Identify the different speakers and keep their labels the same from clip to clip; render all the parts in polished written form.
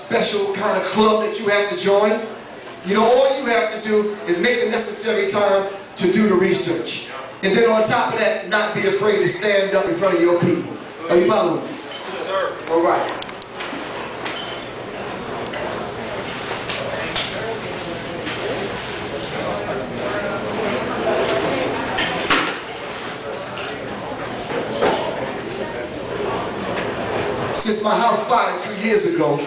Speaker 1: special kind of club that you have to join. You know, all you have to do is make the necessary time to do the research. And then on top of that, not be afraid to stand up in front of your people. Are you following me?
Speaker 2: Yes, sir.
Speaker 1: All right. Since my house fire 2 years ago,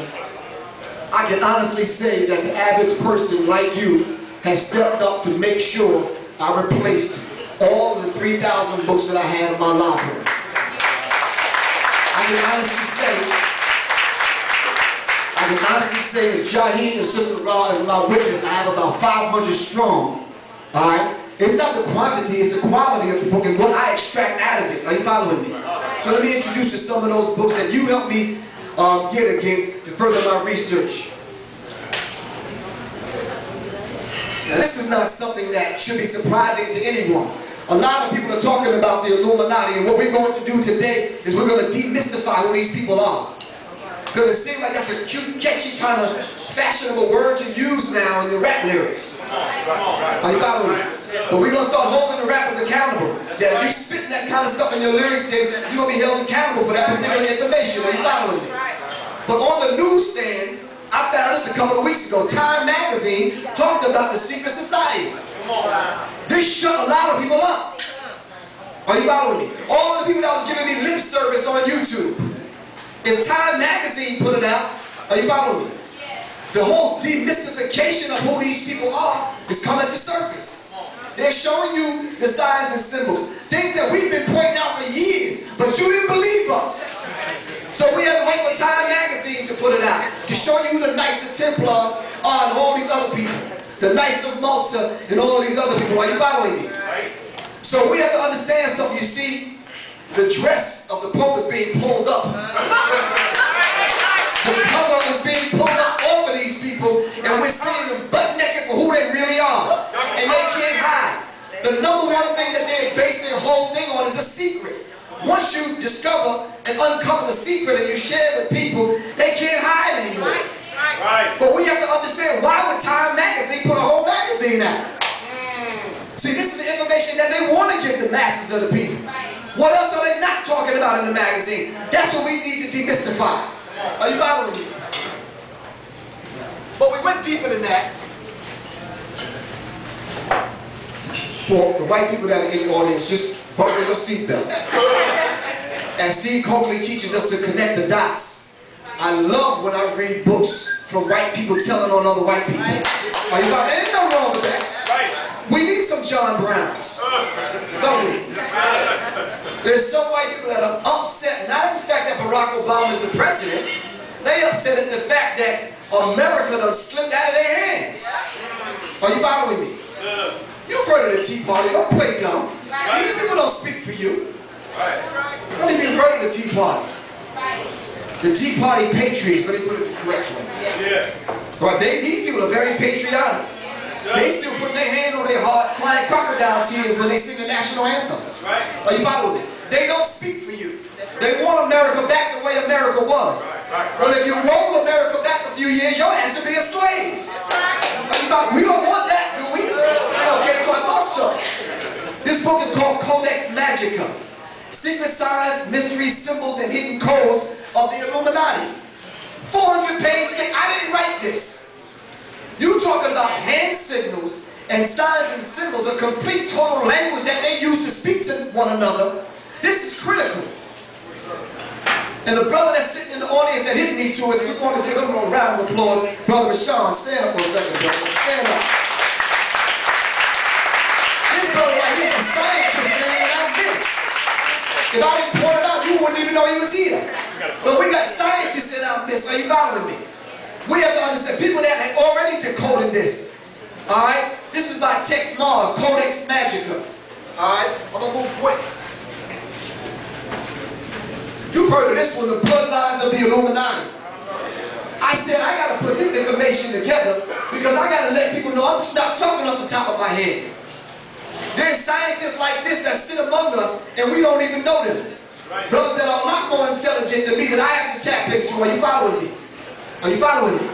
Speaker 1: I can honestly say that the average person like you has stepped up to make sure I replaced all of the 3,000 books that I had in my library. I can honestly say that Jaheed and Sister Ra is my witness. I have about 500 strong. All right? It's not the quantity, it's the quality of the book and what I extract out of it. Are you following me? So let me introduce you to some of those books that you helped me get again to further my research. Now this is not something that should be surprising to anyone. A lot of people are talking about the Illuminati, and what we're going to do today is we're going to demystify who these people are. Because it seems like that's a cute, catchy kind of fashionable word to use now in the rap lyrics. Are you following me? But we're going to start holding the rappers accountable. That if you spitting that kind of stuff in your lyrics, then you're going to be held accountable for that particular information. Are you following me? But on the newsstand, I found this a couple of weeks ago. Time magazine talked about the secret societies. This shut a lot of people up. Are you following me? All of the people that was giving me lip service on YouTube. If Time magazine put it out, are you following me? The whole demystification of who these people are is coming to surface. They're showing you the signs and symbols. Things that we've been pointing out for years, but you didn't believe us. So we had to wait for Time magazine to put it out, to show you the Knights of Templars and all these other people. The Knights of Malta and all these other people. Are you following me? So we have to understand something. You see, the dress of the Pope is being pulled up. The cover is being pulled up over these people, and we're seeing them butt naked for who they really are. And they can't hide. The number one thing that they base their whole thing on is a secret. Once you discover and uncover the secret and you share it with people, they can't hide anymore. But we have to understand, why would Time magazine put a whole magazine out? See, this is the information that they want to give the masses of the people. What else are they not talking about in the magazine? That's what we need to demystify. Are you following me? But we went deeper than that. For the white people that are in the audience, just buckle your seatbelt. As Steve Coakley teaches us to connect the dots, I love when I read books from white people telling on other white people. Are you following? Ain't no wrong with that. We need some John Browns, don't we? There's some white people that are upset, not at the fact that Barack Obama is the president. They upset at the fact that America done slipped out of their hands. Are you following me? You've heard of the Tea Party. Don't play dumb. These people don't speak for you. You don't even heard of the Tea Party. The Tea Party patriots, let me put it the correct way. Right, these people are very patriotic. They still put their hand on their heart, crying crocodile tears when they sing the national anthem. Are you following me? They don't speak for you. They want America back the way America was. Well, if you roll America back a few years, your ass would be a slave. We don't want that, do we? Okay, so I thought so. This book is called Codex Magica. Secret signs, mysteries, symbols, and hidden codes of the Illuminati. 400-page thing. I didn't write this. You talking about hand signals and signs and symbols, a complete total language that they use to speak to one another. This is critical. And the brother that's sitting in the audience that hit me to us, we're going to give him a round of applause. Brother Shaman, stand up for a second, brother. Stand up. This brother right here is a scientist, man, and I'm this. If I didn't point it out, you wouldn't even know he was here. But we got scientists in our midst. Are you following me? We have to understand people that have already decoded this. Alright? This is by Tex Mars, Codex Magica. Alright? I'm going to move quick. You've heard of this one, the bloodlines of the Illuminati. I said I got to put this information together because I got to let people know I'm just not talking off the top of my head. There's scientists like this that sit among us and we don't even know them. Brothers that are a lot more intelligent than me that I have to tap into. Are you following me? Are you following me?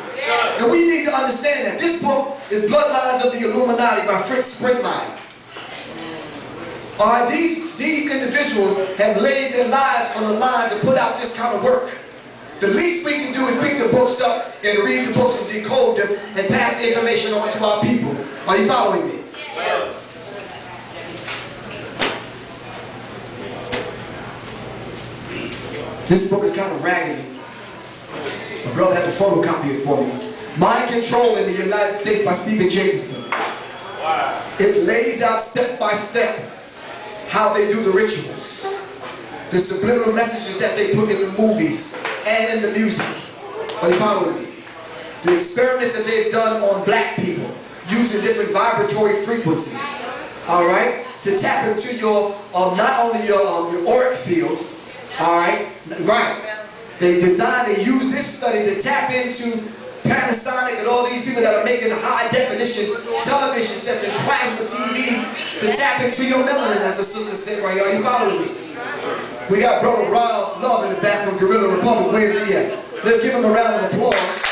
Speaker 1: And we need to understand that this book is Bloodlines of the Illuminati by Fritz Springmeier. Alright, these individuals have laid their lives on the line to put out this kind of work. The least we can do is pick the books up and read the books and decode them and pass the information on to our people. Are you following me? This book is kind of raggedy. My brother had to photocopy it for me. Mind Control in the United States by Stephen Jacobson. It lays out step by step how they do the rituals, the subliminal messages that they put in the movies and in the music. Are you following me? The experiments that they've done on black people using different vibratory frequencies, all right, to tap into your not only your auric field, all right, They use this study to tap into Panasonic and all these people that are making high definition television sets and plasma TVs to tap into your melanin, as the sister said right here. Are you following me? We got brother Rob Love in the back from Guerrilla Republic. Where is he at? Let's give him a round of applause.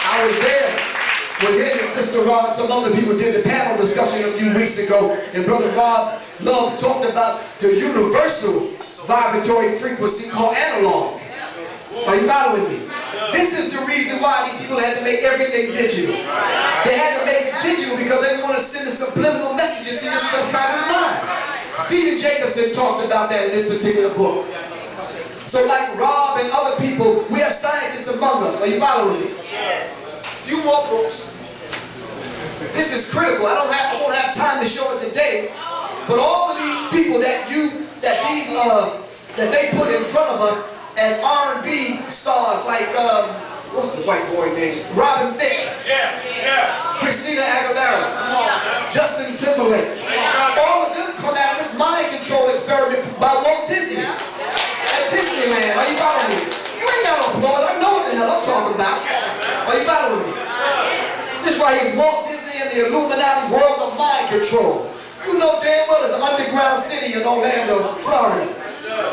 Speaker 1: I was there with him and Sister Rob and some other people did the panel discussion a few weeks ago, and brother Rob Love talked about the universal vibratory frequency called analog. Are you following me? This is the reason why these people had to make everything digital. They had to make it digital because they want to send us subliminal messages to your subconscious mind. Stephen Jacobson talked about that in this particular book. So like Rob and other people, we have scientists among us. Are you following me? Few more books. This is critical. I won't have time to show it today. But all of these people that they put in front of us as R&B stars, like what's the white boy name? Robin Thicke, Christina Aguilera, Justin Timberlake. All of them come out of this mind control experiment by Walt Disney at Disneyland. Are you following me? You ain't got no applause. I know what the hell I'm talking about. Are you following me? This right here is Walt Disney and the Illuminati world of mind control. You know damn well there's an underground city in Orlando, Florida.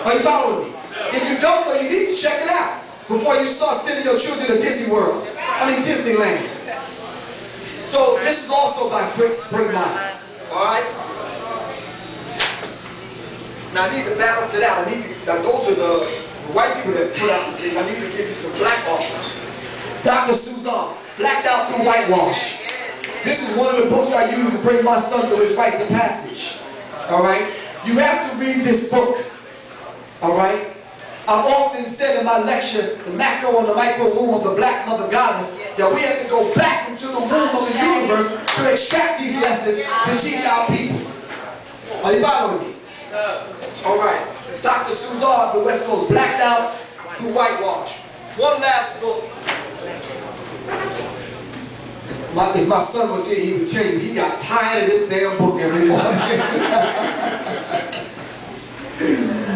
Speaker 1: Are you following me? If you don't know, you need to check it out before you start sending your children to Disney World. Disneyland. So this is also by Fritz Springmeier. Alright? Now I need to balance it out. Those are the white people that put out some things. I need to give you some black authors. Dr. Suzanne, Blacked Out Through Whitewash. This is one of the books I use to bring my son through his rites of passage. Alright? You have to read this book. Alright? I've often said in my lecture, the macro and the micro womb of the black mother goddess, that we have to go back into the womb of the universe to extract these lessons to teach our people. Are you following me? Alright. Dr. Suzanne of the West Coast, Blacked Out Through Whitewash. One last book. If my son was here, he would tell you he got tired of this damn book every morning.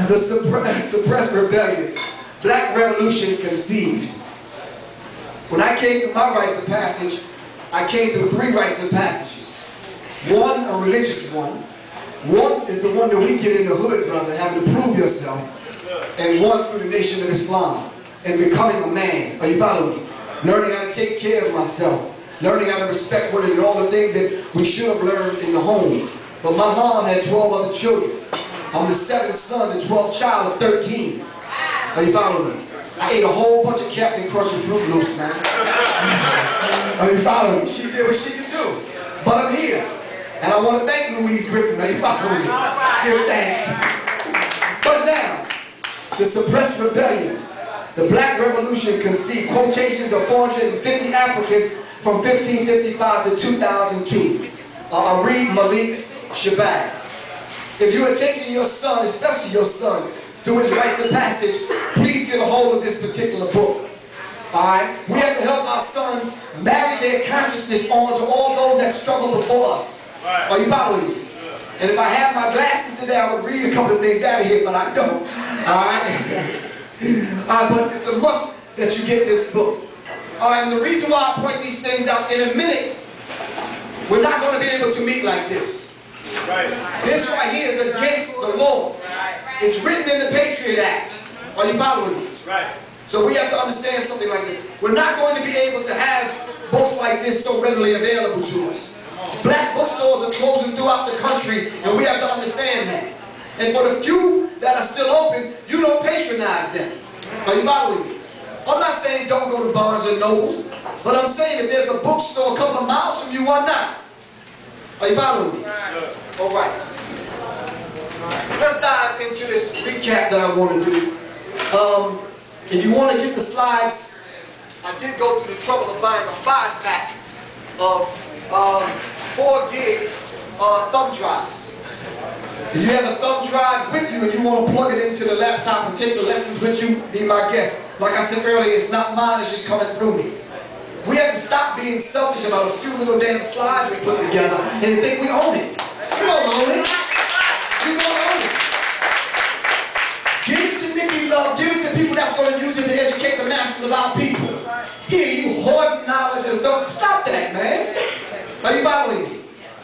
Speaker 1: The Suppressed Rebellion, Black Revolution Conceived. When I came through my rites of passage, I came through 3 rites of passages. One, a religious one. One is the one that we get in the hood, brother, having to prove yourself. And one through the Nation of Islam and becoming a man. Are you following me? Learning how to take care of myself. Learning how to respect women and all the things that we should have learned in the home. But my mom had 12 other children. I'm the 7th son, the 12th child of 13. Are you following me? I ate a whole bunch of Captain Crunch and Fruit Loops, man. Are you following me? She did what she could do. But I'm here. And I want to thank Louise Griffin. Are you following me? Give thanks. But now, the Suppressed Rebellion, the Black Revolution Conceived, quotations of 450 Africans from 1555 to 2002. Read Malik Shabazz. If you are taking your son, especially your son, through his rites of passage, please get a hold of this particular book. Alright? We have to help our sons marry their consciousness on to all those that struggle before us. Are you following me? And if I had my glasses today, I would read a couple of things out of here, but I don't. Alright? But it's a must that you get this book. Alright, and the reason why I point these things out in a minute, we're not going to be able to meet like this. This right here is against the law. It's written in the Patriot Act. Are you following me?
Speaker 2: Right.
Speaker 1: So we have to understand something like this. We're not going to be able to have books like this so readily available to us. Black bookstores are closing throughout the country, and we have to understand that. And for the few that are still open, you don't patronize them. Are you following me? I'm not saying don't go to Barnes and Nobles, but I'm saying if there's a bookstore a couple of miles from you, why not? Are you following me? All right. Let's dive into this recap that I want to do. If you want to get the slides, I did go through the trouble of buying a 5-pack of 4 gig thumb drives. If you have a thumb drive with you and you want to plug it into the laptop and take the lessons with you, be my guest. Like I said earlier, it's not mine, it's just coming through me. We have to stop being selfish about a few little damn slides we put together and think we own it. You don't own it. You don't own it. Give it to Nicky Love, give it to people that's going to use it to educate the masses of our people. Here you hoarding knowledge and stuff. Stop that, man. Are you following me?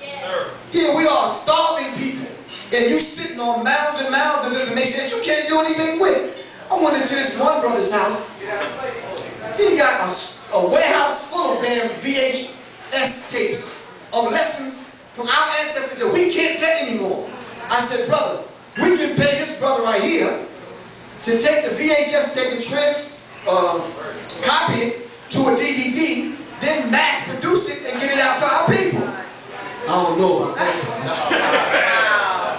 Speaker 1: Yes, sir. Here we are, starving people. And you sitting on mounds and mounds of information that you can't do anything with. I went into this one brother's house. He got a warehouse full of damn VHS tapes of lessons from our ancestors that we can't get anymore. I said, brother, we can pay this brother right here to take the VHS tape and copy it to a DVD, then mass produce it and get it out to our people. I don't know about that.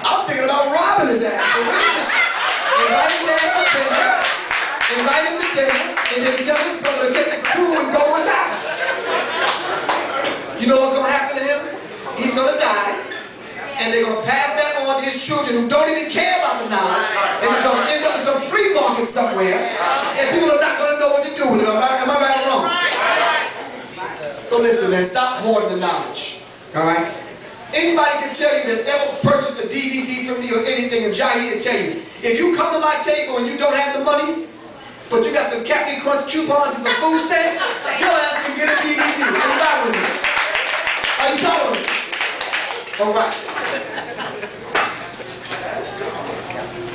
Speaker 1: I'm thinking about robbing his ass. So we just invite his ass to dinner, invite him to dinner, and then tell his brother to get the crew and go to his house. You know what's going to happen to him? He's going to die, and they're going to pass that on to his children who don't even care about the knowledge, and he's going to end up in some free market somewhere, and people are not going to know what to do with it. Am I right or wrong? So listen, man, stop hoarding the knowledge. All right? Anybody can tell you that's ever purchased a DVD from me or anything, and Jahi can tell you, if you come to my table and you don't have the money, but you got some Captain Crunch coupons and some food stamps, your ass can get a DVD. Are you following me? Are you following me? All right.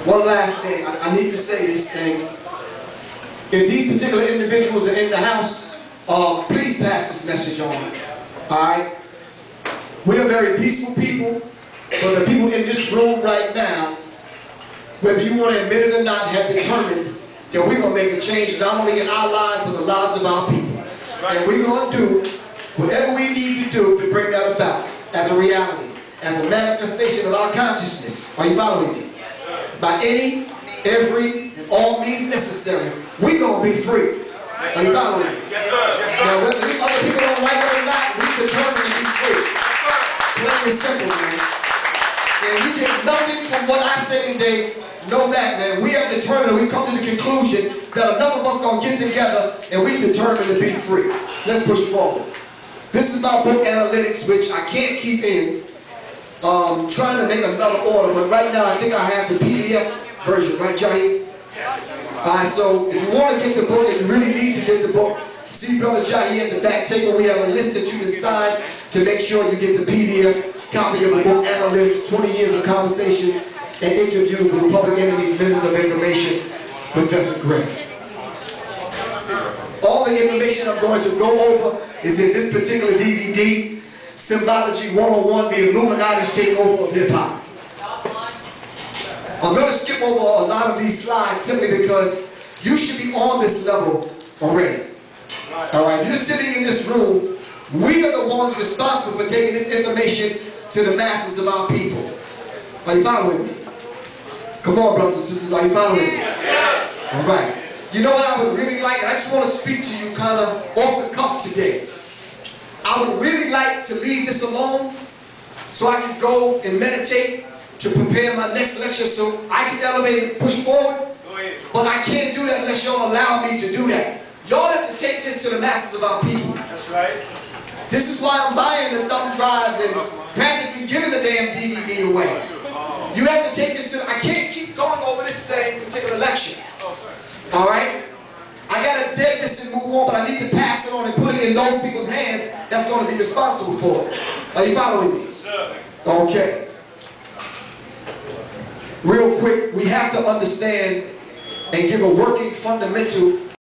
Speaker 1: One last thing. I need to say this thing. If these particular individuals are in the house, please pass this message on. All right? We are very peaceful people, but the people in this room right now, whether you want to admit it or not, have determined that we're going to make a change not only in our lives, but the lives of our people. And we're going to do whatever we need to do to bring that about as a reality, as a manifestation of our consciousness. Are you following me? By any, every, and all means necessary, we're going to be free. Are you following me? Now, whether other people don't like it or not, we're determined to be free. Plain and simple, man. And you get nothing from what I say today. Know that, man. We have determined, we come to the conclusion that enough of us going to get together and we determined to be free. Let's push forward. This is about book analytics, which I can't keep in. Trying to make another order, but right now I think I have the PDF version, right, Jahi? Alright, so if you want to get the book and you really need to get the book, see Brother Jahi at the back table. We have a list that you can sign to make sure you get the PDF copy of the book Analytics, 20 Years of Conversations and Interviews with Public Enemies, Minister of Information, Professor Griff. All the information I'm going to go over is in this particular DVD, Symbology 101, the Illuminati's Takeover of Hip-Hop. I'm going to skip over a lot of these slides simply because you should be on this level already. Alright, you're sitting in this room. We are the ones responsible for taking this information to the masses of our people. Are you following me? Come on, brothers and sisters, are you following me? Alright. You know what I would really like, and I just want to speak to you kind of off the cuff today. I would really like to leave this alone so I can go and meditate to prepare my next lecture so I can elevate and push forward. But I can't do that unless y'all allow me to do that. Y'all have to take this to the masses of our people. That's right. This is why I'm buying the thumb drives and practically giving the damn DVD away. You have to take this to, I can't keep going over this same particular lecture. Alright? I gotta dead this and move on, but I need to pass it on and put it in those people's hands that's going to be responsible for it. Are you following me? Okay. Real quick, we have to understand and give a working fundamental